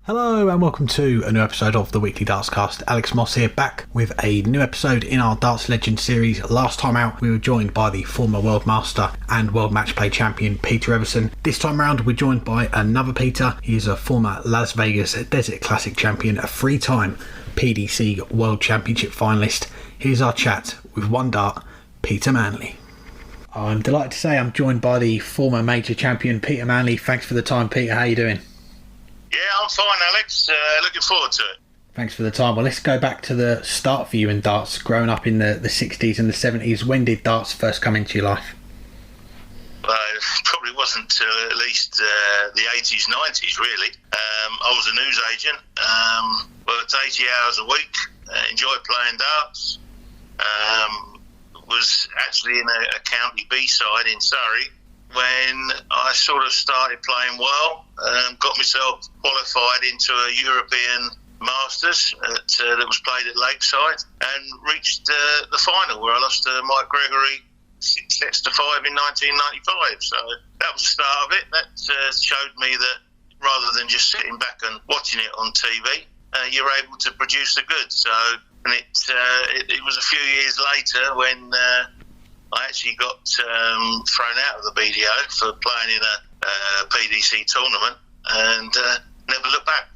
Hello and welcome to a new episode of the Weekly Dartscast. Alex Moss here, back with a new episode in our Darts Legend series. Last time out we were joined by the former World Master and World Match Play Champion Peter Everson. This time round we're joined by another Peter. He is a former Las Vegas Desert Classic champion, a 3-time PDC World Championship finalist. Here's our chat with One Dart Peter Manley. I'm delighted to say I'm joined by the former major champion Peter Manley. Thanks for the time, Peter. How are you doing? Yeah, I'm fine, Alex. Looking forward to it. Thanks for the time. Well, let's go back to the start for you in darts, growing up in the 60s and the 70s. When did darts first come into your life? It probably wasn't at least the 80s, 90s, really. I was a newsagent, worked 80 hours a week, enjoyed playing darts. Was actually in a County B side in Surrey when I sort of started playing well, got myself qualified into a European Masters that was played at Lakeside, and reached the final where I lost to Mike Gregory 6-5 in 1995. So that was the start of it. That showed me that rather than just sitting back and watching it on TV, you're able to produce the goods. So, and it was a few years later when I actually got thrown out of the BDO for playing in a PDC tournament, and never looked back.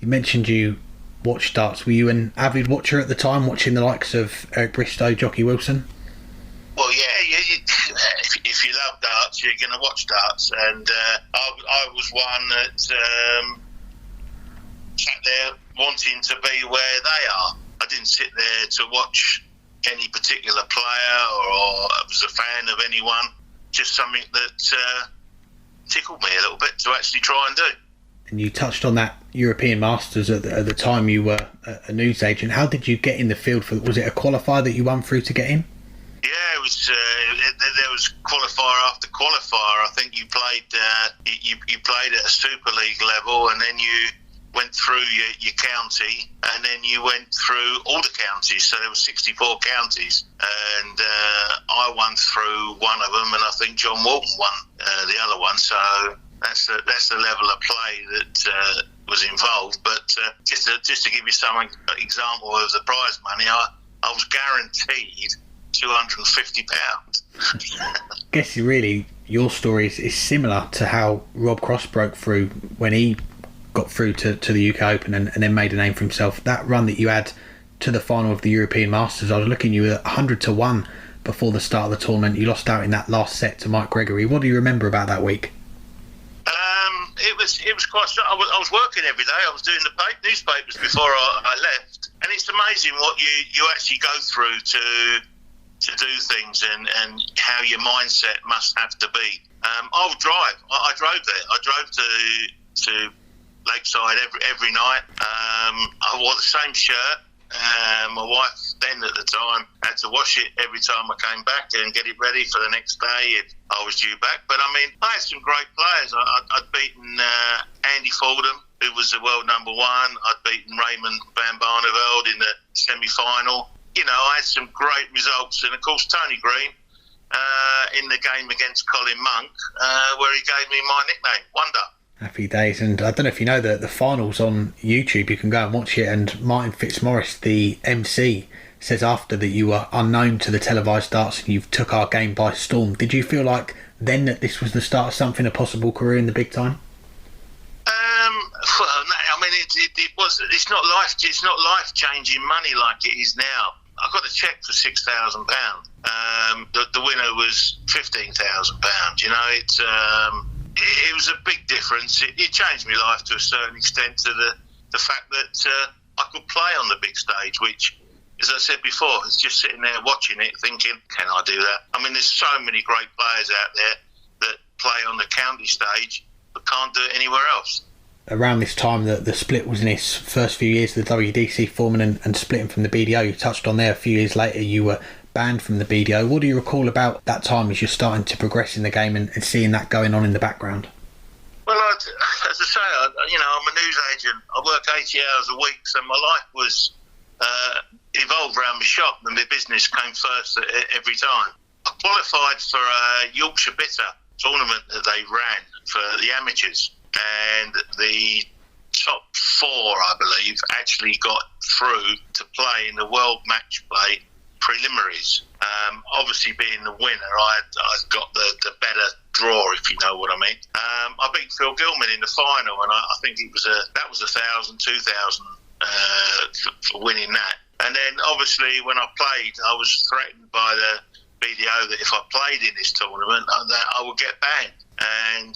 You mentioned you watched darts. Were you an avid watcher at the time, watching the likes of Eric Bristow, Jockey Wilson? Well, yeah, if you love darts, you're going to watch darts, and I was one that sat there wanting to be where they are. I didn't sit there to watch any particular player or was a fan of anyone, just something that tickled me a little bit to actually try and do. And you touched on that European Masters at the time you were a newsagent. How did you get in the field? Was it a qualifier that you won through to get in? Yeah, it was. There was qualifier after qualifier. I think you played you played at a Super League level, and then you went through your county, and then you went through all the counties. So there were 64 counties, and I won through one of them, and I think John Walton won the other one. So that's the level of play that was involved. But just to give you some example of the prize money, I was guaranteed £250. I guess really your story is similar to how Rob Cross broke through when he got through to the UK Open and then made a name for himself. That run that you had to the final of the European Masters, I was looking, you were 100-1 before the start of the tournament. You lost out in that last set to Mike Gregory. What do you remember about that week? It was quite. I was working every day. I was doing the newspapers before I left, and it's amazing what you actually go through to do things and how your mindset must have to be. I would drive. I drove there. I drove to Lakeside every night. I wore the same shirt. My wife then at the time had to wash it every time I came back and get it ready for the next day if I was due back. But I mean, I had some great players. I'd beaten Andy Fordham, who was the world number one. I'd beaten Raymond van Barneveld in the semi-final. You know, I had some great results. And of course, Tony Green in the game against Colin Monk, where he gave me my nickname, One Dart. Happy days. And I don't know if you know that the finals on YouTube, you can go and watch it, and Martin Fitzmaurice, the MC, says after that you were unknown to the televised darts and you took our game by storm. Did you feel like then that this was the start of something, a possible career in the big time? Well, I mean, it was. It's not life changing money like it is now. I got a cheque for £6,000. The winner was £15,000. You know, it was a big difference. It changed my life to a certain extent, to the fact that I could play on the big stage, which, as I said before, it's just sitting there watching it thinking, can I do that? I mean, there's so many great players out there that play on the county stage but can't do it anywhere else. Around this time, the split was in its first few years, the WDC forming and splitting from the BDO. You touched on there a few years later, you were banned from the BDO. What do you recall about that time as you're starting to progress in the game and seeing that going on in the background? Well, as I say, I'm a news agent. I work 80 hours a week, so my life was evolved around my shop, and my business came first every time. I qualified for a Yorkshire Bitter tournament that they ran for the amateurs, and the top you've actually got through to play in the World Match Play preliminaries. Obviously, being the winner, I got the better draw, if you know what I mean. I beat Phil Gilman in the final, and I think that was 1,000, 2,000 for winning that. And then, obviously, when I played, I was threatened by the BDO that if I played in this tournament, that I would get banned. And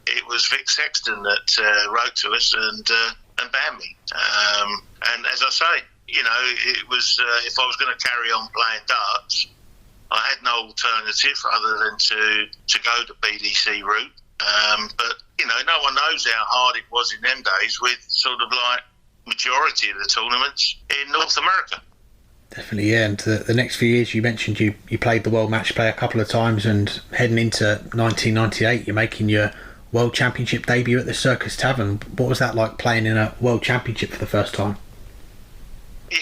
it was Vic Sexton that wrote to us and banned me. And as I say, it was if I was going to carry on playing darts, I had no alternative other than to go the PDC route. But no one knows how hard it was in them days with sort of like majority of the tournaments in North America. Definitely, yeah. And the next few years, you mentioned you played the World Match Play a couple of times, and heading into 1998, you're making your World Championship debut at the Circus Tavern. What was that like, playing in a World Championship for the first time? Yeah,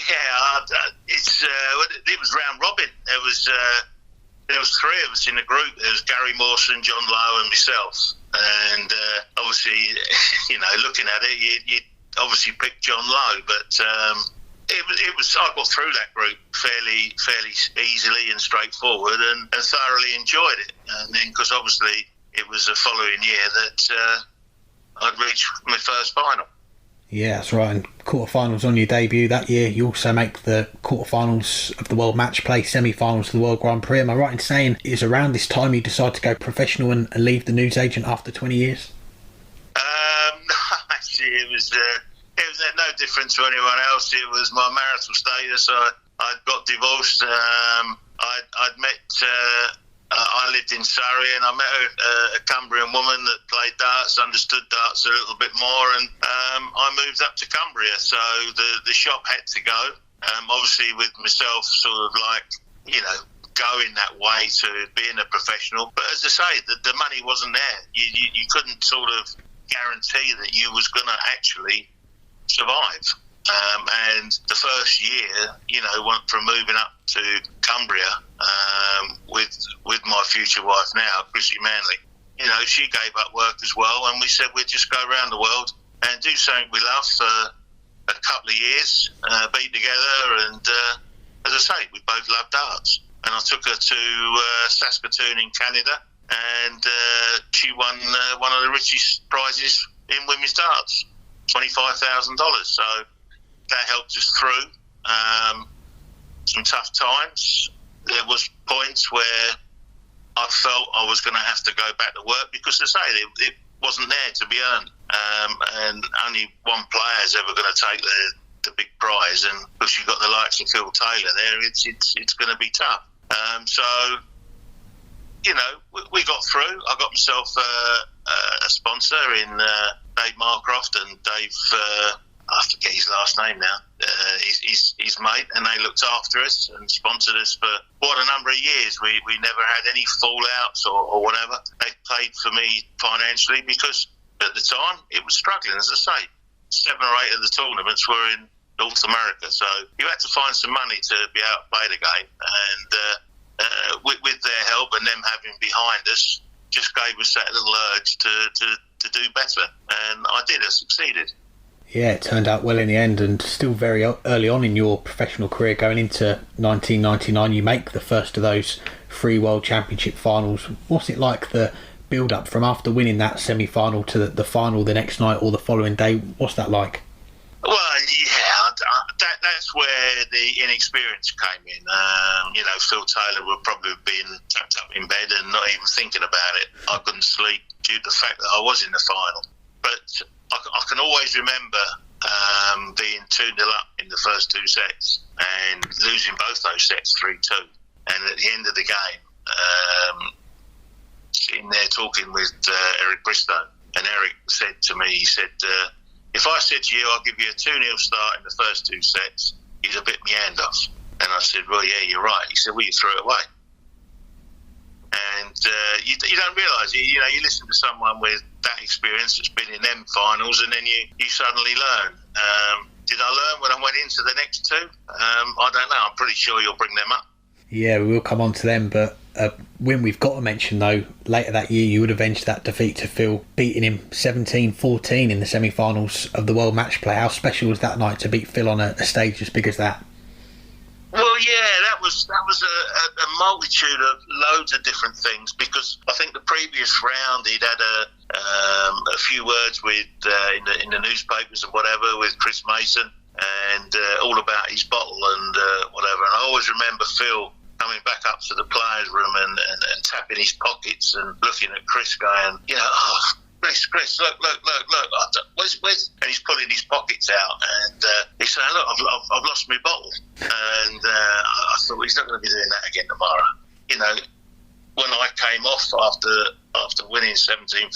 it was round robin. There was three of us in the group. There was Gary Mawson, John Lowe, and myself. And obviously, looking at it, you obviously picked John Lowe, but it was. I got through that group fairly easily and straightforward, and thoroughly enjoyed it. And then, because obviously it was the following year that I'd reached my first final. Yeah, that's right. And quarterfinals on your debut that year. You also make the quarterfinals of the World Match Play, semi-finals of the World Grand Prix. Am I right in saying it was around this time you decided to go professional and leave the newsagent after 20 years? No, actually, it was no different to anyone else. It was my marital status. I'd got divorced. I'd met. I lived in Surrey, and I met a Cumbrian woman that played darts, understood darts a little bit more, and I moved up to Cumbria. So the shop had to go. Obviously, with myself, sort of like going that way to being a professional. But as I say, the money wasn't there. You couldn't sort of guarantee that you was going to actually survive. And the first year, went from moving up to Cumbria with my future wife now, Chrissy Manley. She gave up work as well, and we said we'd just go around the world and do something we love for a couple of years, be together, and as I say, we both love darts. And I took her to Saskatoon in Canada, and she won one of the richest prizes in women's darts, $25,000. So that helped us through some tough times. There was points where I felt I was going to have to go back to work because, as I say, it wasn't there to be earned. And only one player is ever going to take the big prize. And because you've got the likes of Phil Taylor there, it's going to be tough. So, we got through. I got myself a sponsor in Dave Marcroft and Dave... I forget his last name now, his mate, and they looked after us and sponsored us for quite a number of years. We never had any fallouts or whatever. They paid for me financially because at the time it was struggling. As I say, 7 or 8 of the tournaments were in North America, so you had to find some money to be able to play the game. And with their help and them having behind us, just gave us that little urge to do better. And I did. I succeeded. Yeah, it turned out well in the end, and still very early on in your professional career, going into 1999, you make the first of those 3 World Championship finals. What's it like, the build-up from after winning that semi-final to the final the next night or the following day? What's that like? Well, yeah, that's where the inexperience came in. Phil Taylor would probably have been tucked up in bed and not even thinking about it. I couldn't sleep due to the fact that I was in the final. But I can always remember being 2-0 up in the first 2 sets and losing both those sets 3-2. And at the end of the game, sitting there talking with Eric Bristow, and Eric said to me, he said, if I said to you, I'll give you a 2-0 start in the first 2 sets, you'd have bit my hand off. And I said, well, yeah, you're right. He said, well, you threw it away. And you don't realise, you listen to someone with that experience that's been in them finals, and then you suddenly learn. Did I learn when I went into the next 2? I don't know. I'm pretty sure you'll bring them up. Yeah, we will come on to them, but A win we've got to mention, though, later that year you would avenge that defeat to Phil, beating him 17-14 in the semi-finals of the World Match Play. How special was that night to beat Phil on a stage as big as that? Well, yeah, that was a multitude of loads of different things, because I think the previous round he'd had a few words with in the newspapers and whatever with Chris Mason, and all about his bottle and whatever. And I always remember Phil coming back up to the players' room and tapping his pockets and looking at Chris going, oh, Chris, look, where's, and he's pulling his pockets out, and he's saying, look, I've lost my bottle. And I thought, he's not going to be doing that again tomorrow. When I came off after winning 17-14,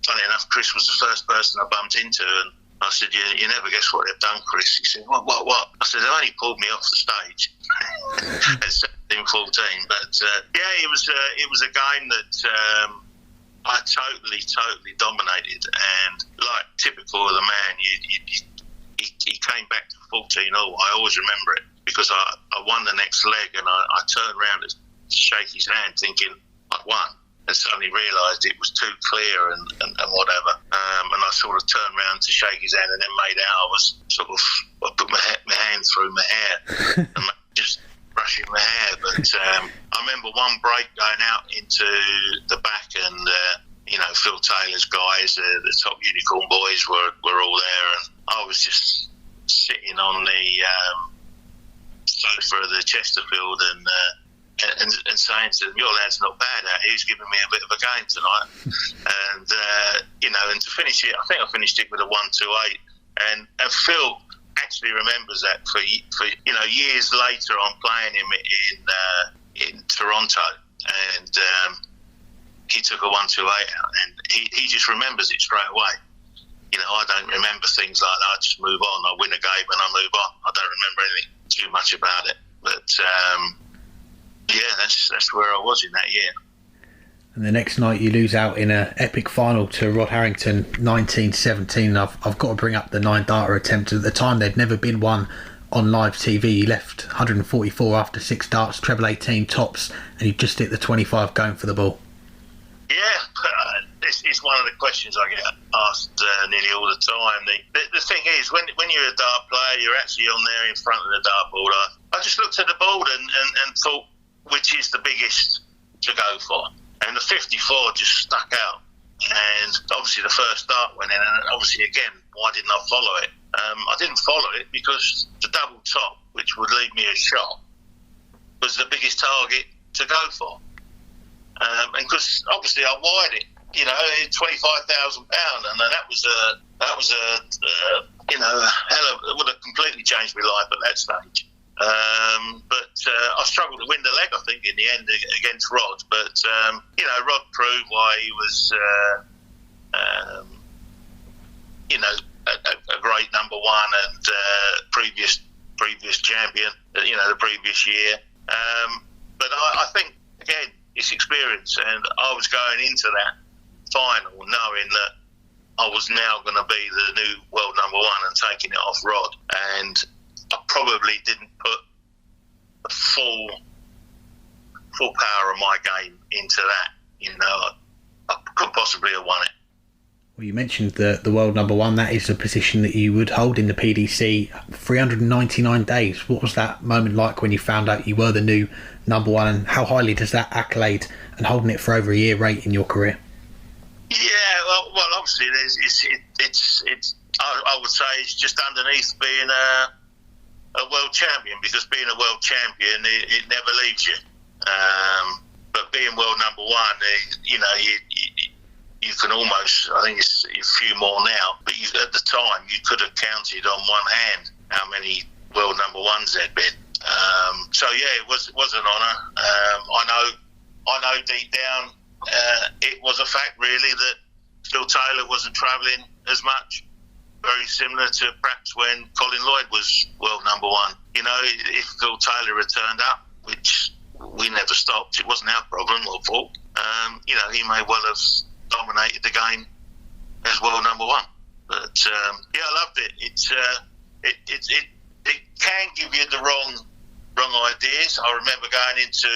funny enough, Chris was the first person I bumped into, and I said, you never guess what they've done, Chris. He said, what? I said, they only pulled me off the stage at 17-14. But, it was a game that I totally dominated. And like typical of the man, he came back to 14-0. I always remember it, because I won the next leg, and I turned around to shake his hand thinking I'd won. And suddenly realised it was too clear and whatever. And I sort of turned around to shake his hand, and then made out I put my hand through my hair and just brushing my hair. But I remember one break going out into the back, and Phil Taylor's guys, the top unicorn boys were all there, and I was just sitting on the sofa of the Chesterfield and saying to them, your lad's not bad at it. He's giving me a bit of a game tonight. And, and to finish it, I think I finished it with a 1-2-8. And Phil actually remembers that for years later on playing him in Toronto. And he took a 1-2-8 out, and he just remembers it straight away. I don't remember things like that. I just move on. I win a game and I move on. I don't remember anything too much about it. But, that's where I was in that year. And the next night you lose out in an epic final to Rod Harrington, 1917. I've got to bring up the 9-darter attempt. At the time there'd never been one on live TV. He left 144 after 6 darts, treble 18 tops, and he just hit the 25 going for the ball. Yeah, it's one of the questions I get asked nearly all the time. The thing is, when you're a dart player, you're actually on there in front of the dartboard. I just looked at the board and thought, which is the biggest to go for? And the 54 just stuck out. And obviously the first dart went in, and obviously again, why didn't I follow it? I didn't follow it because the double top, which would leave me a shot, was the biggest target to go for. And because obviously I wired it, £25,000, and that was a hell of, it would have completely changed my life at that stage. But I struggled to win the leg, I think, in the end against Rod. But Rod proved why he was, a great number one and previous champion. The previous year. But I think again, it's experience, and I was going into that final knowing that I was now going to be the new world number one and taking it off Rod, and I probably didn't put the full power of my game into that. I could possibly have won it. Well, you mentioned the world number one. That is a position that you would hold in the PDC 399 days. What was that moment like when you found out you were the new number one, and how highly does that accolade and holding it for over a year rate in your career? Yeah, well obviously it's I would say it's just underneath being a world champion, because being a world champion, it never leaves you. But being world number one, you can almost, I think it's a few more now, but at the time you could have counted on one hand how many world number ones there'd been. So yeah, it was an honour. I know deep down it was a fact really that Phil Taylor wasn't travelling as much. Very similar to perhaps when Colin Lloyd was world number one. If Phil Taylor had turned up, which we never stopped, it wasn't our problem or fault. He may well have dominated the game as world number one. But I loved it. It can give you the wrong ideas. I remember going into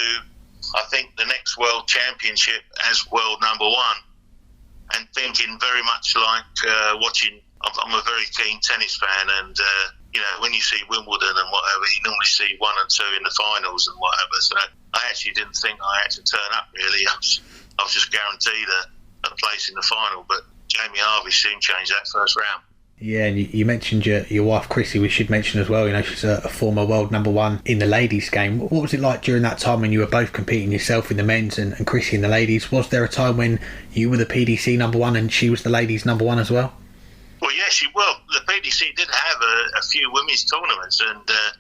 I think, the next World Championship as world number one, and thinking very much like watching. I'm a very keen tennis fan, and when you see Wimbledon and whatever, you normally see 1 and 2 in the finals and whatever. So I actually didn't think I had to turn up, really. I was just guaranteed a place in the final, but Jamie Harvey soon changed that first round. Yeah, and you mentioned your wife Chrissy. We should mention as well, she's a former world number one in the ladies game. What was it like during that time when you were both competing yourself in the men's and Chrissy in the ladies? Was there a time when you were the PDC number one and she was the ladies number one as well? Well, yes, the PDC did have a few women's tournaments, and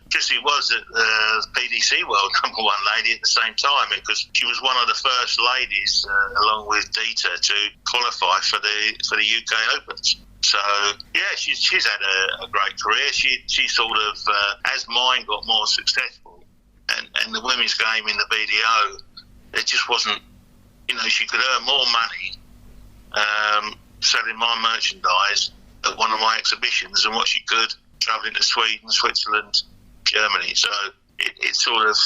Chrissy was the PDC World number one lady at the same time, because she was one of the first ladies, along with Dita, to qualify for the UK Opens. So yeah, she's had a great career. She sort of, as mine got more successful, and the women's game in the BDO, it just wasn't, she could earn more money selling my merchandise at one of my exhibitions than what she could travelling to Sweden, Switzerland, Germany. So it sort of,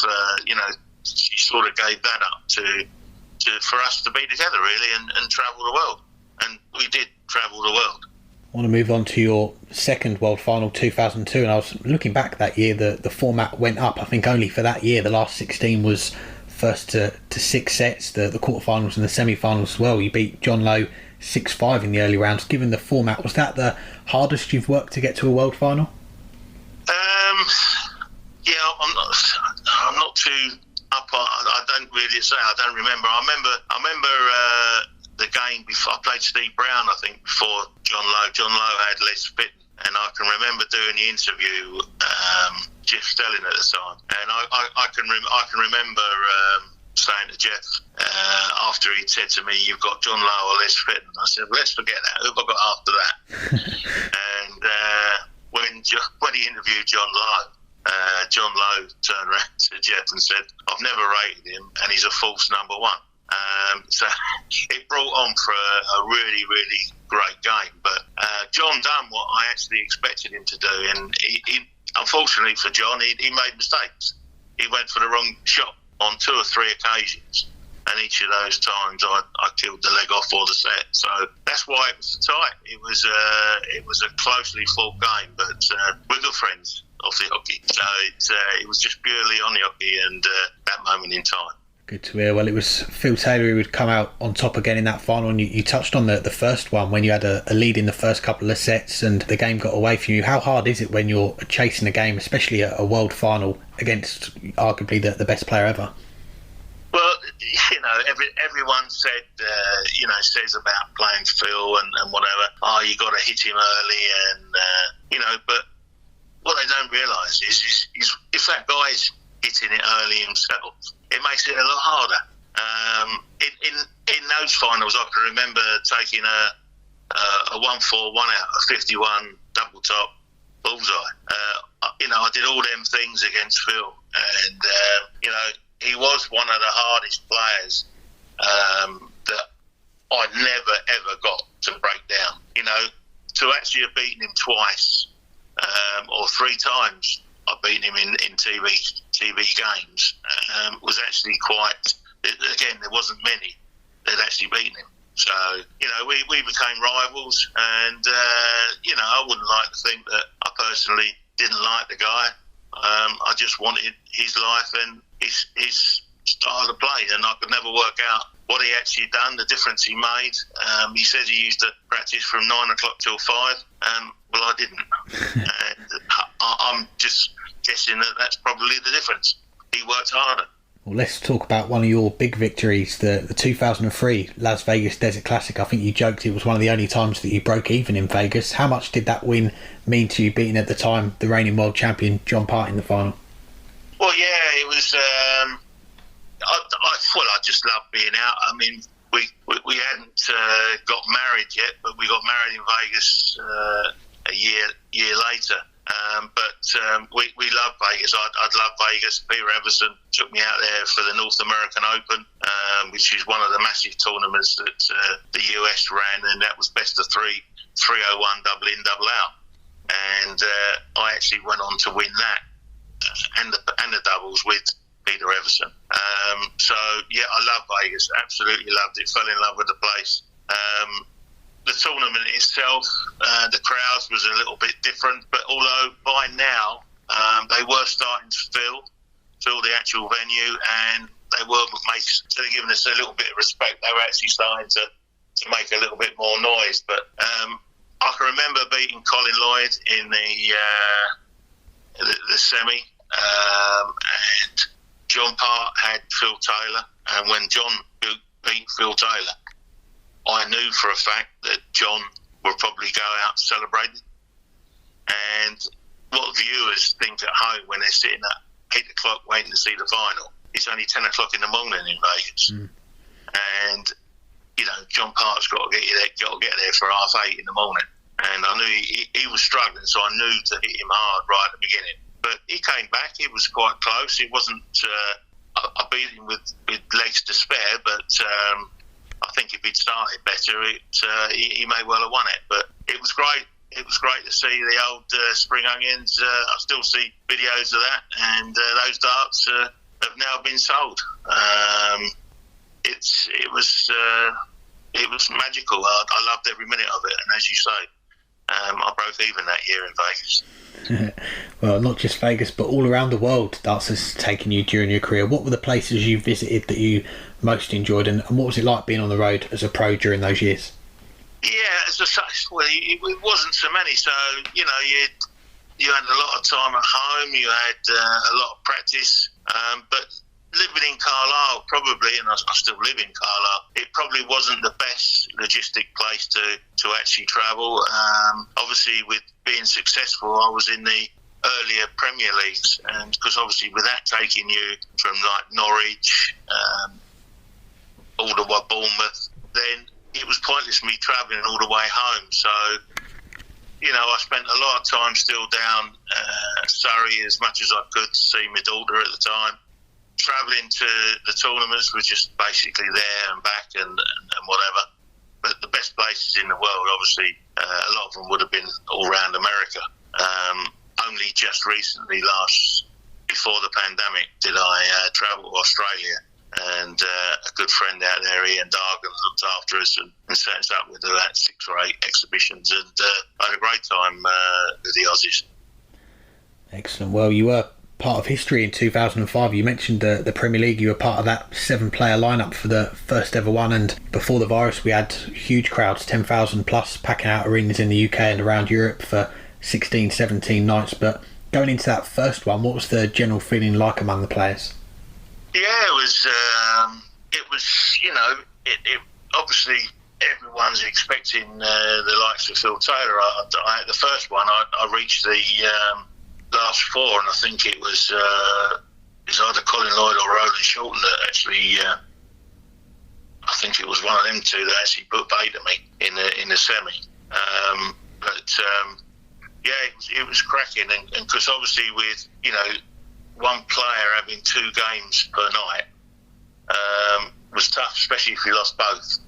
she sort of gave that up to for us to be together, really, and travel the world. And we did travel the world. I want to move on to your second World Final, 2002, and I was looking back that year, the format went up, I think only for that year. The last 16 was first to 6 sets, the quarterfinals and the semi-finals as well. You beat John Lowe 6-5 in the early rounds. Given the format, was that the hardest you've worked to get to a World Final? Yeah, I'm not too up. I don't really say. I don't remember. I remember the game before I played Steve Brown, I think, before John Lowe. John Lowe had Les Fitton, and I can remember doing the interview, Jeff Stelling at the time, and I can remember saying to Jeff after he said to me, "You've got John Lowe or Les Fitton." I said, "Well, let's forget that. Who have I got after that?" And when he interviewed John Lowe turned around to Jeff and said, "I've never rated him, and he's a false number one." So it brought on for a really, really great game. But John done what I actually expected him to do, and he unfortunately for John, he made mistakes. He went for the wrong shot on 2 or 3 occasions, and each of those times I killed the leg off or the set. So that's why it was so tight. It was a closely fought game, but we're good friends off the hockey. So it was just purely on the hockey and that moment in time. Good to hear. Well, it was Phil Taylor who would come out on top again in that final, and you touched on the first one when you had a lead in the first couple of sets and the game got away from you. How hard is it when you're chasing a game, especially a world final, against arguably the best player ever? Well, everyone says about playing Phil and whatever, you got to hit him early, and but what they don't realise is if that guy's hitting it early himself, it makes it a lot harder. In those finals, I can remember taking a 1-4, 1 out, a 51 double top bullseye. I did all them things against Phil, and he was one of the hardest players that I never ever got to break down. To actually have beaten him twice or 3 times. I've beaten him in TV games. Was actually quite. Again, there wasn't many that actually beaten him. So we became rivals, and I wouldn't like to think that I personally didn't like the guy. I just wanted his life and his style of play, and I could never work out what he actually done, the difference he made. He says he used to practice from 9 o'clock till 5. Well, I didn't. And I'm just guessing that's probably the difference. He worked harder. Well, let's talk about one of your big victories, the 2003 Las Vegas Desert Classic. I think you joked it was one of the only times that you broke even in Vegas. How much did that win mean to you, beating at the time the reigning world champion John Part in the final? Well, yeah, it was. I just loved being out. I mean, we hadn't got married yet, but we got married in Vegas a year later. But we love Vegas. I'd love Vegas. Peter Everson took me out there for the North American Open, which is one of the massive tournaments that the US ran, and that was best of 3, 301 double in, double out. And I actually went on to win that and the doubles with Peter Everson. So yeah, I love Vegas. Absolutely loved it. Fell in love with the place. The tournament itself, the crowds was a little bit different, but although by now they were starting to fill the actual venue, and they were instead of giving us a little bit of respect, they were actually starting to make a little bit more noise. But I can remember beating Colin Lloyd in the semi, and John Part had Phil Taylor, and when John beat Phil Taylor, I knew for a fact that John would probably go out celebrating. And what viewers think at home when they're sitting at 8 o'clock waiting to see the final, it's only 10 o'clock in the morning in Vegas. And, you know, John Part's got to get there for 8:30 in the morning. And I knew he was struggling, so I knew to hit him hard right at the beginning. But he came back. It was quite close. It wasn't... I beat him with legs to spare, but... I think if he'd started better, he may well have won it. But it was great. It was great to see the old spring onions. I still see videos of that, and those darts have now been sold. It was magical. I loved every minute of it, and as you say, I broke even that year in Vegas. Well, not just Vegas, but all around the world, darts has taken you during your career. What were the places you visited that you most enjoyed, and what was it like being on the road as a pro during those years? Yeah, it wasn't so many. So you know, you had a lot of time at home. You had a lot of practice, but living in Carlisle, probably, and I still live in Carlisle, it probably wasn't the best logistic place to actually travel. Obviously, with being successful, I was in the earlier Premier Leagues, and because obviously with that taking you from like Norwich all the way Bournemouth, then it was pointless me travelling all the way home. So, you know, I spent a lot of time still down Surrey as much as I could to see my daughter at the time. Travelling to the tournaments was just basically there and back and whatever. But the best places in the world, obviously, a lot of them would have been all around America. Only just recently, before the pandemic, did I travel to Australia. And a good friend out there, Ian Dargan, looked after us and set us up with about 6 or 8 exhibitions. And I had a great time with the Aussies. Excellent. Well, you were part of history in 2005. You mentioned the Premier League. You were part of that 7-player lineup for the first ever one, and before the virus we had huge crowds, 10,000 plus, packing out arenas in the UK and around Europe for 16, 17 nights. But going into that first one, what was the general feeling like among the players? Yeah, it was you know, it obviously everyone's expecting the likes of Phil Taylor. The first one I reached the last 4, and I think it was either Colin Lloyd or Roland Shorten that actually I think it was one of them two that actually put bait at me in the semi. Yeah, it was cracking, and because obviously with, you know, one player having 2 games per night was tough, especially if you lost both.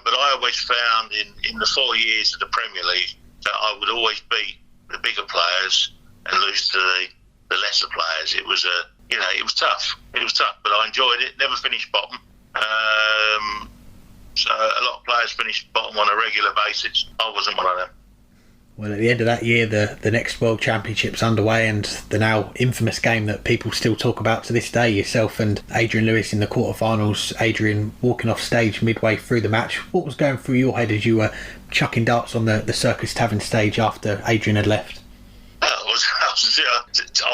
But I always found in the 4 years of the Premier League that I would always beat the bigger players and lose to the lesser players. It was it was tough. It was tough, but I enjoyed it. Never finished bottom. So a lot of players finished bottom on a regular basis. I wasn't one of them. Well, at the end of that year, the next World Championship's underway, and the now infamous game that people still talk about to this day, yourself and Adrian Lewis in the quarterfinals, Adrian walking off stage midway through the match. What was going through your head as you were chucking darts on the Circus Tavern stage after Adrian had left? I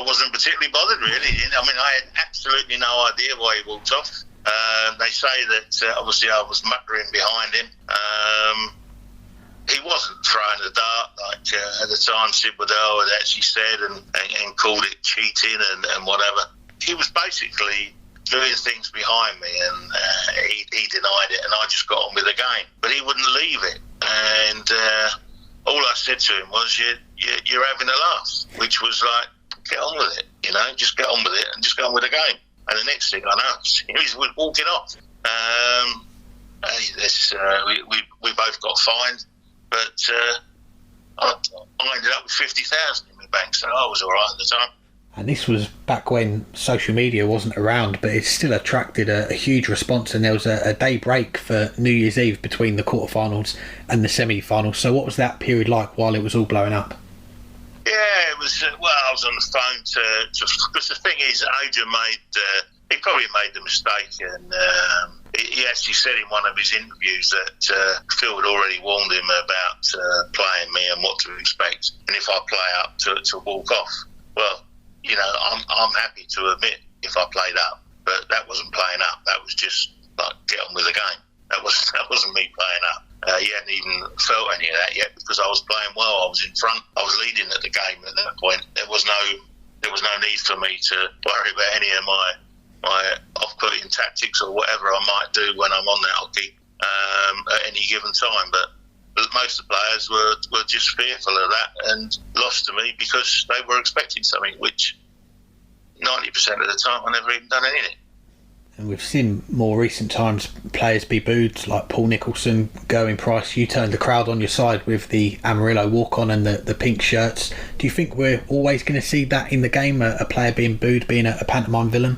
wasn't particularly bothered, really. I mean, I had absolutely no idea why he walked off. They say that obviously I was muttering behind him. He wasn't throwing the dart like at the time Sid Waddell had actually said and called it cheating and whatever. He was basically doing things behind me, and he denied it, and I just got on with the game. But he wouldn't leave it, and all I said to him was, you're having a laugh, which was like, get on with it, you know, just get on with it and just get on with the game. And the next thing I know, he was walking off. We both got fined. But I ended up with 50,000 in my bank, so I was all right at the time. And this was back when social media wasn't around, but it still attracted a huge response, and there was a day break for New Year's Eve between the quarterfinals and the semi-finals. So what was that period like while it was all blowing up? Yeah, it was, I was on the phone to because the thing is, Adrian he probably made the mistake, and he actually said in one of his interviews that Phil had already warned him about playing me and what to expect, and if I play up to walk off. Well, I'm happy to admit if I played up, but that wasn't playing up. That was just like get on with the game. That wasn't me playing up. He hadn't even felt any of that yet because I was playing well. I was in front. I was leading at the game at that point. There was no need for me to worry about any of my off-putting tactics or whatever I might do when I'm on that hockey at any given time. But most of the players were just fearful of that and lost to me because they were expecting something, which 90% of the time I never even done anything. And we've seen more recent times players be booed, like Paul Nicholson, Gerwyn Price. You turned the crowd on your side with the Amarillo walk-on and the pink shirts. Do you think we're always going to see that in the game, a player being booed, being a pantomime villain?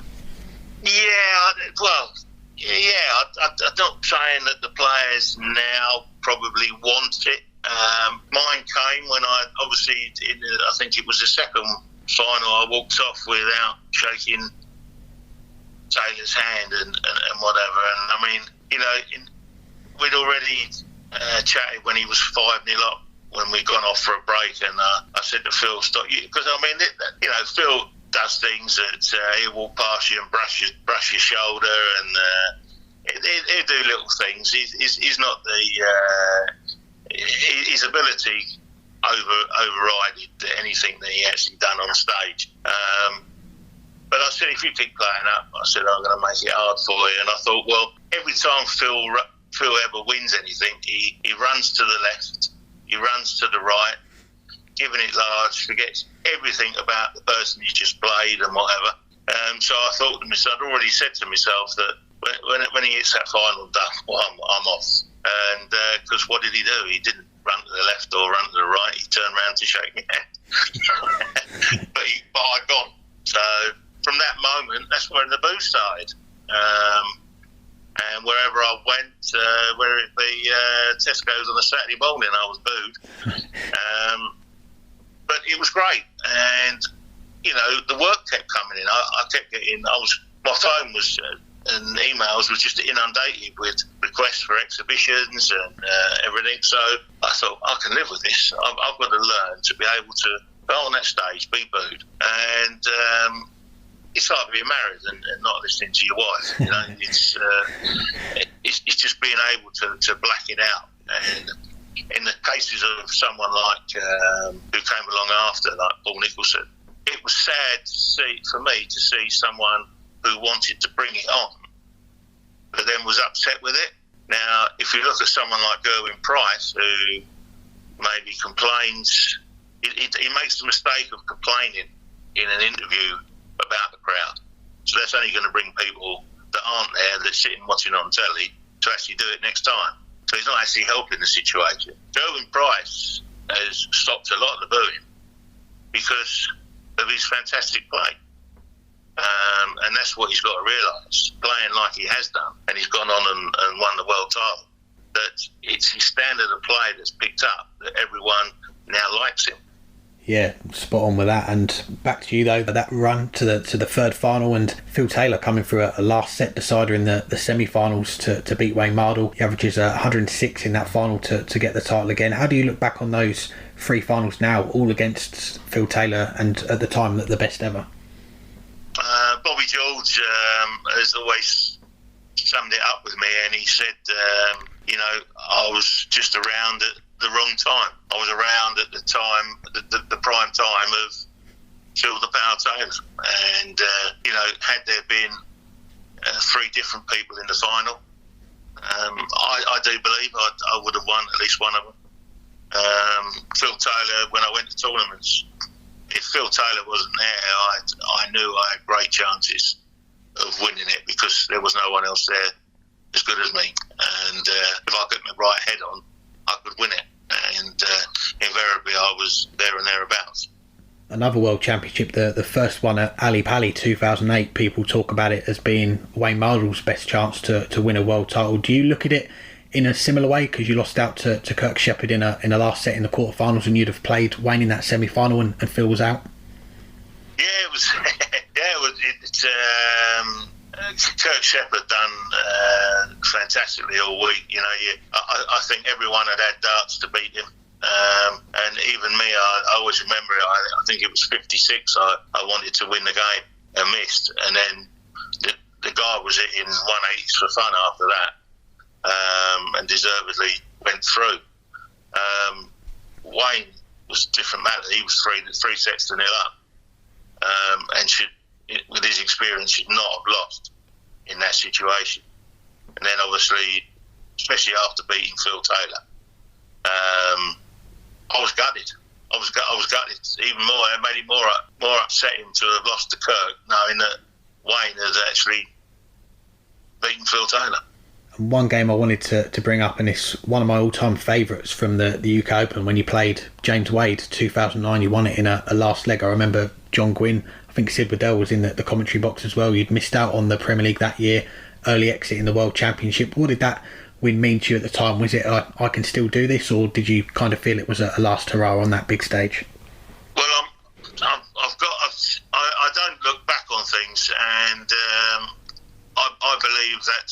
I'm not saying that the players now probably want it. Mine came when I think it was the second final, I walked off without shaking Taylor's hand and whatever. And I mean, we'd already chatted when he was 5-0 up when we'd gone off for a break, and I said to Phil, stop you, because Phil does things that he'll walk past you and brush your shoulder, and he'll do little things. He's not his ability overrided anything that he actually done on stage. But I said, if you keep playing up, I said, I'm going to make it hard for you. And I thought, well, every time Phil ever wins anything, he runs to the left, he runs to the right, giving it large, forgets everything about the person he just played and whatever. So I thought to myself, I'd already said to myself that when he hits that final done, well, I'm off. And because what did he do? He didn't run to the left or run to the right. He turned around to shake my hand. But I gone. So from that moment, that's when the boo started. And wherever I went, whether it be Tesco's on a Saturday morning, I was booed. But it was great. And, the work kept coming in. I kept getting, my phone was, and emails was just inundated with requests for exhibitions and everything. So I thought, I can live with this. I've got to learn to be able to go on that stage, be booed. And it's like being married and not listening to your wife. It's just being able to black it out. And in the cases of someone like who came along after, like Paul Nicholson, it was sad for me to see someone who wanted to bring it on, but then was upset with it. Now, if you look at someone like Gerwyn Price, who maybe complains, he makes the mistake of complaining in an interview about the crowd. So that's only going to bring people that aren't there, that sitting watching on telly, to actually do it next time. So he's not actually helping the situation. Gerwyn Price has stopped a lot of the booing because of his fantastic play. And that's what he's got to realise, playing like he has done, and he's gone on and won the world title, that it's his standard of play that's picked up, that everyone now likes him. Yeah, spot on with that. And back to you though, that run to the third final, and Phil Taylor coming through a last set decider in the semi-finals to beat Wayne Mardle. He averages 106 in that final to get the title again. How do you look back on those three finals now, all against Phil Taylor, and at the time the best ever? Bobby George has always summed it up with me, and he said, I was just around at the wrong time. I was around at the time, the prime time of Phil the Power Taylor. And, had there been three different people in the final, I do believe I would have won at least one of them. Phil Taylor, when I went to tournaments, if Phil Taylor wasn't there, I knew I had great chances of winning it because there was no one else there as good as me. And if I got my right head on, I could win it. And invariably, I was there and thereabouts. another World Championship, the first one at Ali Pali 2008. People talk about it as being Wayne Mardle's best chance to win a world title. Do you look at it in a similar way, because you lost out to Kirk Shepherd in a last set in the quarterfinals, and you'd have played Wayne in that semi-final and Phil was out? Yeah, it was. Kirk Shepherd done fantastically all week. You know, I think everyone had darts to beat him. And even me, I always remember it. I think it was 56. I wanted to win the game and missed, and then the guy was hitting 180s for fun after that, and deservedly went through. Wayne was a different matter. He was three sets to nil up, and with his experience, should not have lost in that situation. And then obviously, especially after beating Phil Taylor, I was gutted. I was gutted even more. It made it more upsetting to have lost to Kirk, knowing that Wayne had actually beaten Phil Taylor. And one game I wanted to bring up, and it's one of my all-time favourites from the UK Open, when you played James Wade 2009. You won it in a last leg. I remember John Gwynn, I think Sid Waddell was in the commentary box as well. You'd missed out on the Premier League that year, early exit in the World Championship. What did that win mean to you at the time? Was it I can still do this, or did you kind of feel it was a last hurrah on that big stage? Well, I don't look back on things, and I believe that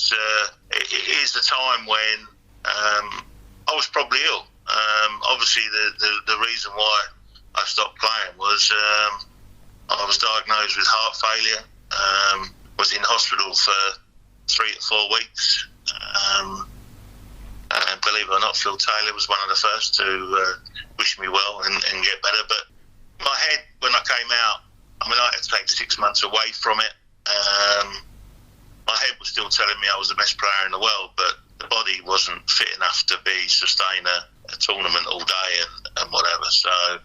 it is a time when I was probably ill. Obviously, the reason why I stopped playing was I was diagnosed with heart failure. Was in hospital for 3 to 4 weeks. And believe it or not, Phil Taylor was one of the first to wish me well and get better. But my head, when I came out, I had to take 6 months away from it. My head was still telling me I was the best player in the world, but the body wasn't fit enough to sustain a tournament all day and whatever. So,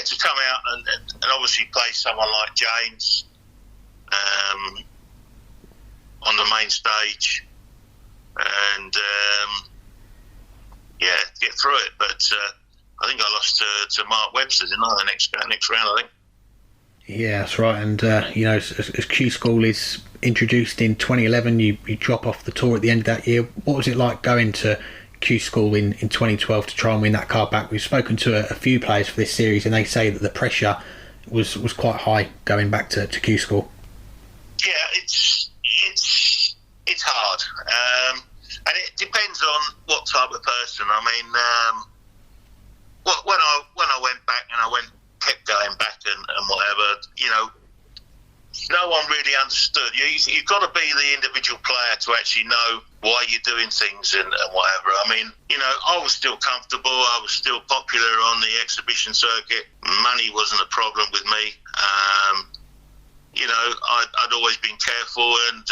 to come out and obviously play someone like James on the main stage, and get through it. But I think I lost to Mark Webster, didn't I, the next round, I think. Yeah, that's right. And as Q School is introduced in 2011, you drop off the tour at the end of that year. What was it like going to Q School in 2012 to try and win that card back? We've spoken to a few players for this series, and they say that the pressure was quite high going back to Q School. Yeah, it's hard, and it depends on what type of person. When I went back and kept going back and whatever, no one really understood. You've got to be the individual player to actually know why you're doing things and whatever. I was still comfortable. I was still popular on the exhibition circuit. Money wasn't a problem with me. I'd always been careful and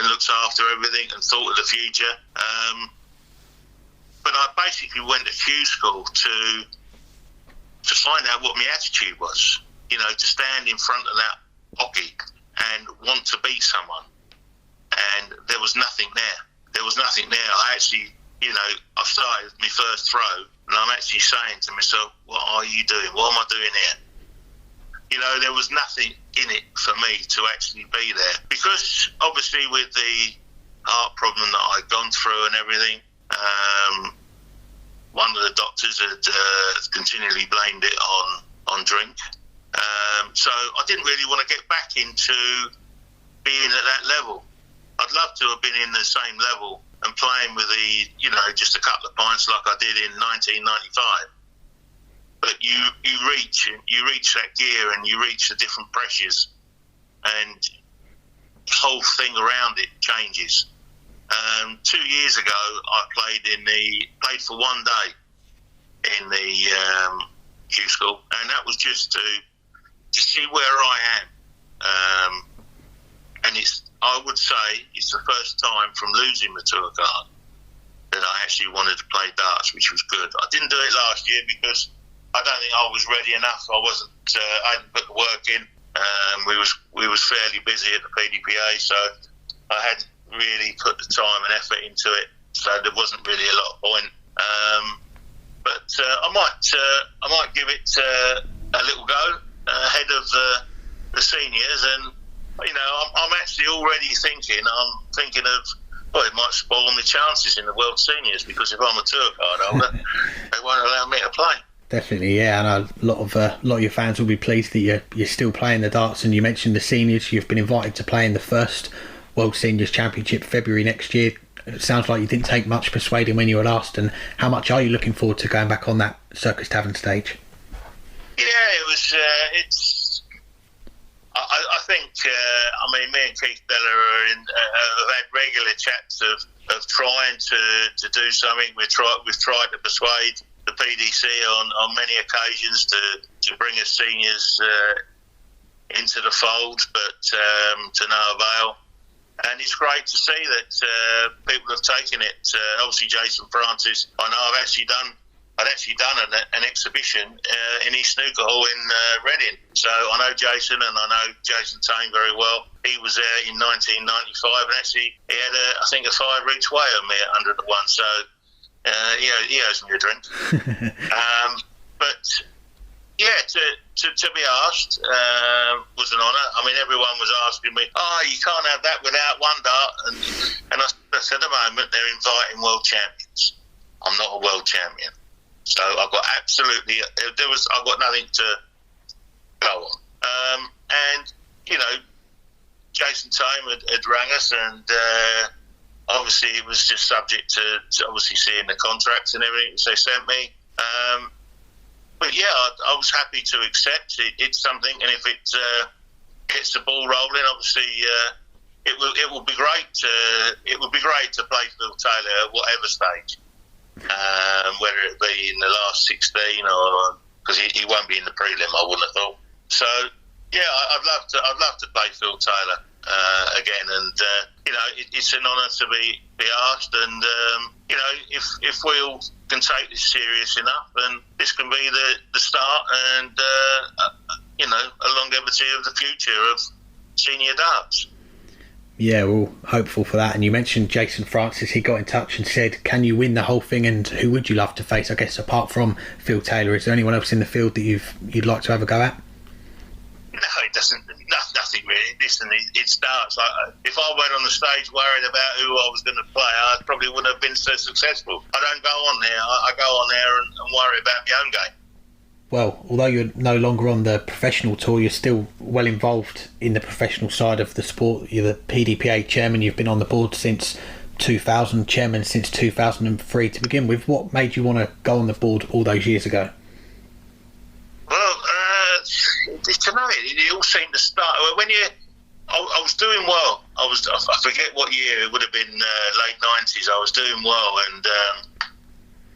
looked after everything and thought of the future. But I basically went to Q School to find out what my attitude was. To stand in front of that hockey and want to beat someone. And there was nothing there. I actually, I started my first throw, and I'm actually saying to myself, what are you doing? What am I doing here? There was nothing in it for me to actually be there. Because, obviously, with the heart problem that I'd gone through and everything, one of the doctors had continually blamed it on drink. So I didn't really want to get back into being at that level. I'd love to have been in the same level and playing with just a couple of pints like I did in 1995. But you reach that gear and you reach the different pressures, and the whole thing around it changes. 2 years ago, I played for 1 day in the Q School, and that was just to see where I am. And I would say it's the first time from losing the tour card that I actually wanted to play darts, which was good. I didn't do it last year because I don't think I was ready enough. I hadn't put the work in. We was fairly busy at the PDPA, so I hadn't really put the time and effort into it. So there wasn't really a lot of point. but I might give it a little go ahead of the seniors, and I'm actually already thinking of, well, it might spoil my chances in the World Seniors, because if I'm a tour card holder, they won't allow me to play. Definitely, yeah, and a lot of your fans will be pleased that you're still playing the darts. And you mentioned the seniors; you've been invited to play in the first World Seniors Championship February next year. It sounds like you didn't take much persuading when you were last. And how much are you looking forward to going back on that Circus Tavern stage? Yeah, it was. I think. Me and Keith Bella have had regular chats of trying to do something. We've tried to persuade the PDC on many occasions to bring us seniors into the fold, but to no avail. And it's great to see that people have taken it. Obviously, Jason Francis, I know I'd actually done an exhibition in his snooker hall in Reading. So I know Jason, and I know Jason Tame very well. He was there in 1995, and actually he had a 5-reach way on me at 100 to 1. So he owes me a drink. But yeah, to be asked was an honour. I mean, everyone was asking me, you can't have that without One Dart. And I said, at the moment, they're inviting world champions. I'm not a world champion. So I've got I've got nothing to go on. And, Jason Tame had rang us, and obviously it was just subject to obviously seeing the contracts and everything which they sent me. But yeah, I was happy to accept it. It's something, and if it gets the ball rolling, obviously it will be great. It would be great to play Phil Taylor at whatever stage, whether it be in the last 16 or because he won't be in the prelim, I wouldn't have thought. So yeah, I'd love to play Phil Taylor again, and it's an honour to be asked, and if we all can take this serious enough, then this can be the start and a longevity of the future of senior darts. Yeah, we're all hopeful for that. And you mentioned Jason Francis. He got in touch and said, can you win the whole thing, and who would you love to face? I guess apart from Phil Taylor, is there anyone else in the field that you'd like to have a go at? No, it doesn't. Nothing really. Listen, it starts. If I went on the stage worried about who I was going to play, I probably wouldn't have been so successful. I don't go on there. I go on there and worry about my own game. Well, although you're no longer on the professional tour, you're still well involved in the professional side of the sport. You're the PDPA chairman. You've been on the board since 2000, chairman since 2003. To begin with, what made you want to go on the board all those years ago? Well, it all seemed to start when I was doing well. I forget what year, it would have been late 90s. I was doing well, and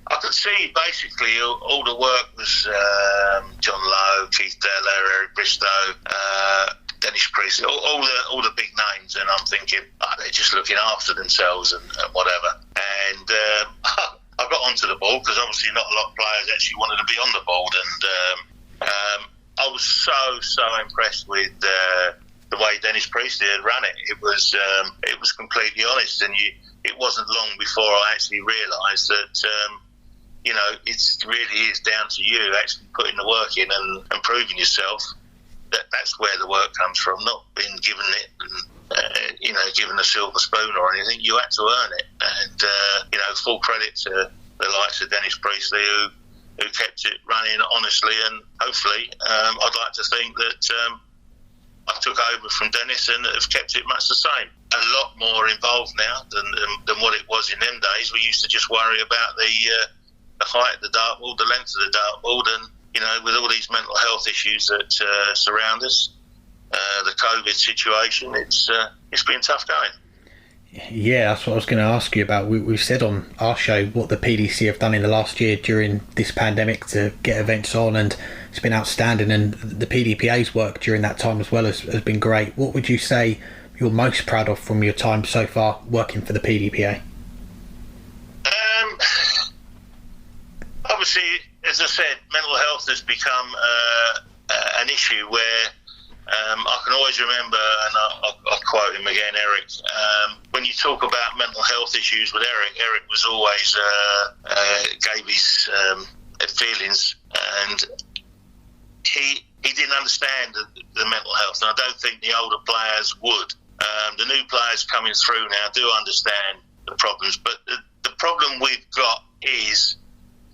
I could see basically all the work was John Lowe, Keith Deller, Eric Bristow, Dennis Priestley, all the big names, and I'm thinking, they're just looking after themselves and whatever. And I got onto the board because obviously not a lot of players actually wanted to be on the board, and I was so impressed with the way Dennis Priestley had run it. It was completely honest, and it wasn't long before I actually realised that it really is down to you actually putting the work in and proving yourself. That's where the work comes from, not being given it and given a silver spoon or anything. You had to earn it, and full credit to the likes of Dennis Priestley who kept it running honestly, and hopefully I'd like to think that I took over from Dennis and have kept it much the same. A lot more involved now than what it was in them days. We used to just worry about the height of the dartboard, the length of the dartboard, and with all these mental health issues that surround us, the COVID situation, it's been tough going. Yeah, that's what I was going to ask you about. We've said on our show what the PDC have done in the last year during this pandemic to get events on, and it's been outstanding, and the PDPA's work during that time as well has been great. What would you say you're most proud of from your time so far working for the PDPA? Obviously, as I said, mental health has become an issue where I can always remember, and I'll quote him again, Eric, when you talk about mental health issues with Eric was always gave his feelings, and he didn't understand the mental health, and I don't think the older players would. The new players coming through now do understand the problems, but the problem we've got is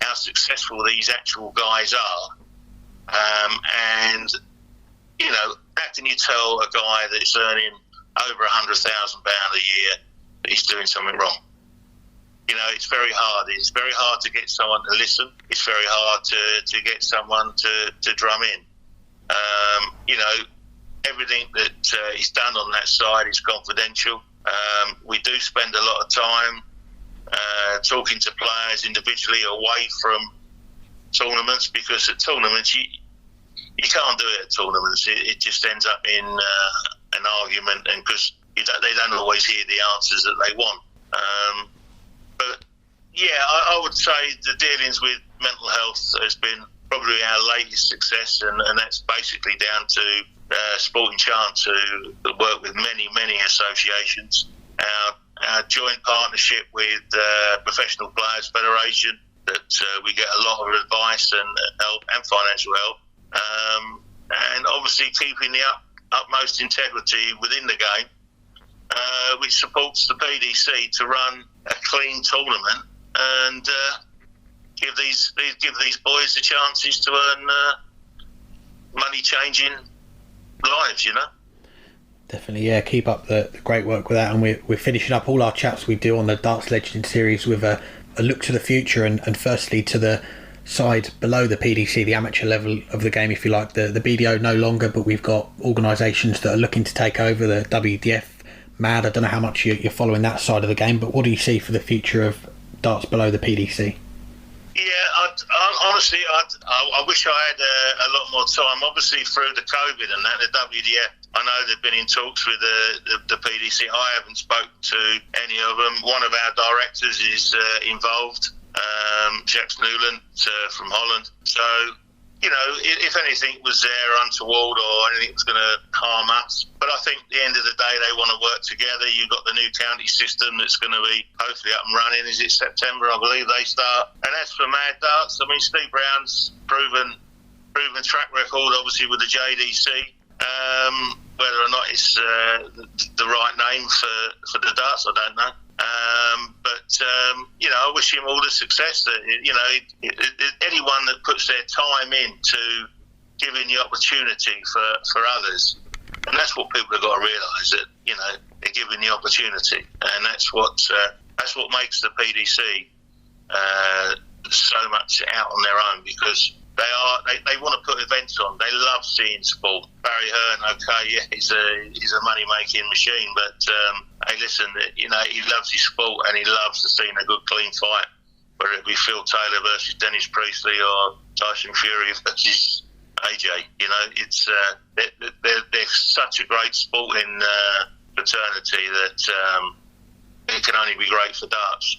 how successful these actual guys are. And, you know, how can you tell a guy that's earning over £100,000 a year that he's doing something wrong? You know, it's very hard. It's very hard to get someone to listen. It's very hard to get someone to drum in. You know, everything that is done on that side is confidential. We do spend a lot of time talking to players individually away from tournaments, because at tournaments you can't do it at tournaments. It just ends up in an argument, and because they don't always hear the answers that they want. But yeah, I would say the dealings with mental health has been probably our latest success, and that's basically down to Sporting Chance, who work with many associations. Our joint partnership with Professional Players Federation, that we get a lot of advice and help and financial help, and obviously keeping the utmost integrity within the game, which supports the PDC to run a clean tournament and give these boys the chances to earn money-changing lives, you know. Definitely, yeah. Keep up the great work with that, and we're finishing up all our chats we do on the Darts Legend series with a look to the future, and firstly to the side below the PDC, the amateur level of the game, if you like. The BDO no longer, but we've got organisations that are looking to take over. The WDF, MAD, I don't know how much you're following that side of the game, but what do you see for the future of darts below the PDC? Yeah, honestly, I wish I had a lot more time. Obviously, through the COVID and that, the WDF, I know they've been in talks with the PDC. I haven't spoken to any of them. One of our directors is involved, Jacques Newland from Holland. So, you know, if anything was there untoward or anything was going to harm us. But I think at the end of the day, they want to work together. You've got the new county system that's going to be hopefully up and running. Is it September, I believe they start? And as for Mad Darts, I mean, Steve Brown's proven track record, obviously, with the JDC. Whether or not it's the right name for the darts, I don't know. But you know, I wish him all the success. You know, anyone that puts their time into giving the opportunity for others, and that's what people have got to realise, that, you know, they're giving the opportunity, and that's what makes the PDC so much out on their own, because they want to put events on. They love seeing sport. Barry Hearn, okay, yeah, he's a money making machine, but hey, listen, you know, he loves his sport and he loves to see a good clean fight, whether it be Phil Taylor versus Dennis Priestley or Tyson Fury versus AJ. You know, it's they're such a great sporting fraternity that it can only be great for darts.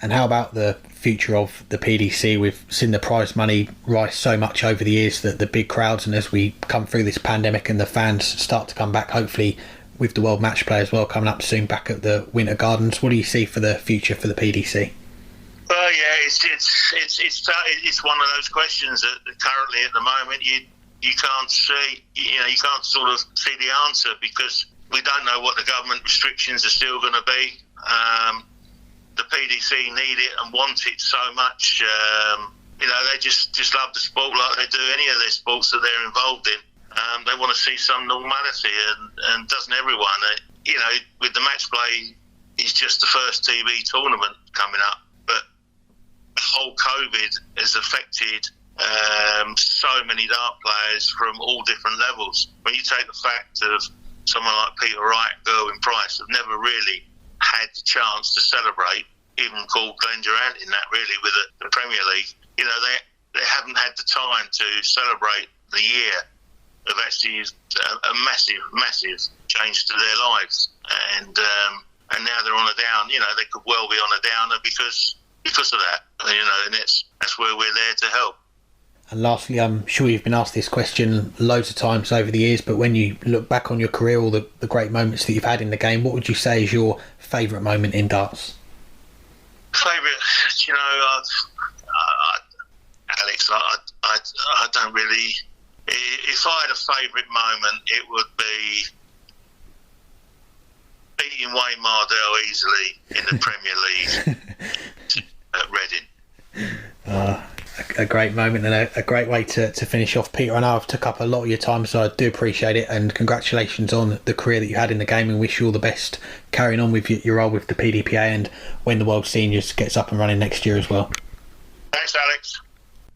And how about the future of the PDC? We've seen the prize money rise so much over the years, that the big crowds, and as we come through this pandemic and the fans start to come back, hopefully with the World Match Play as well coming up soon back at the Winter Gardens, what do you see for the future for the PDC? Well, yeah, it's one of those questions that currently at the moment you can't see. You know, you can't sort of see the answer, because we don't know what the government restrictions are still going to be. The PDC need it and want it so much. You know, they just love the sport like they do any of their sports that they're involved in. They want to see some normality, and doesn't everyone? You know, with the match play, it's just the first TV tournament coming up, but the whole COVID has affected so many dart players from all different levels. When you take the fact of someone like Peter Wright, Gerwyn Price, have never really had the chance to celebrate, even called Glenn Durant in that, really, with the Premier League. You know, they haven't had the time to celebrate the year of actually a massive change to their lives, and now they're on a down. You know, they could well be on a downer because of that. You know, and that's where we're there to help. And lastly, I'm sure you've been asked this question loads of times over the years, but when you look back on your career, all the great moments that you've had in the game, what would you say is your favourite moment in darts? Favourite, you know, So I don't really. If I had a favourite moment, it would be beating Wayne Mardell easily in the Premier League at Reading. A great moment and a great way to finish off, Peter. I know I've took up a lot of your time, so I do appreciate it, and congratulations on the career that you had in the game, and wish you all the best carrying on with your role with the PDPA and when the World Seniors gets up and running next year as well. Thanks, Alex.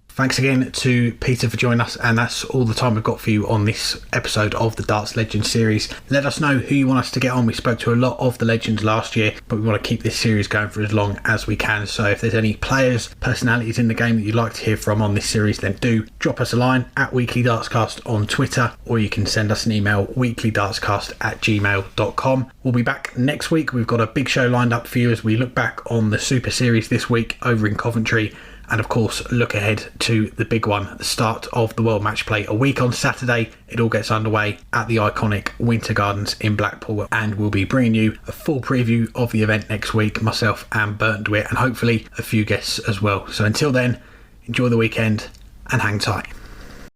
Thanks again to Peter for joining us, and that's all the time we've got for you on this episode of the Darts Legends series. Let us know who you want us to get on. We spoke to a lot of the legends last year, but we want to keep this series going for as long as we can. So if there's any players, personalities in the game that you'd like to hear from on this series, then do drop us a line at Weekly Dartscast on Twitter, or you can send us an email, weeklydartscast@gmail.com. We'll be back next week. We've got a big show lined up for you as we look back on the Super Series this week over in Coventry. And of course, look ahead to the big one, the start of the World Match Play. A week on Saturday, it all gets underway at the iconic Winter Gardens in Blackpool. And we'll be bringing you a full preview of the event next week, myself and Burton, DeWitt, and hopefully a few guests as well. So until then, enjoy the weekend and hang tight.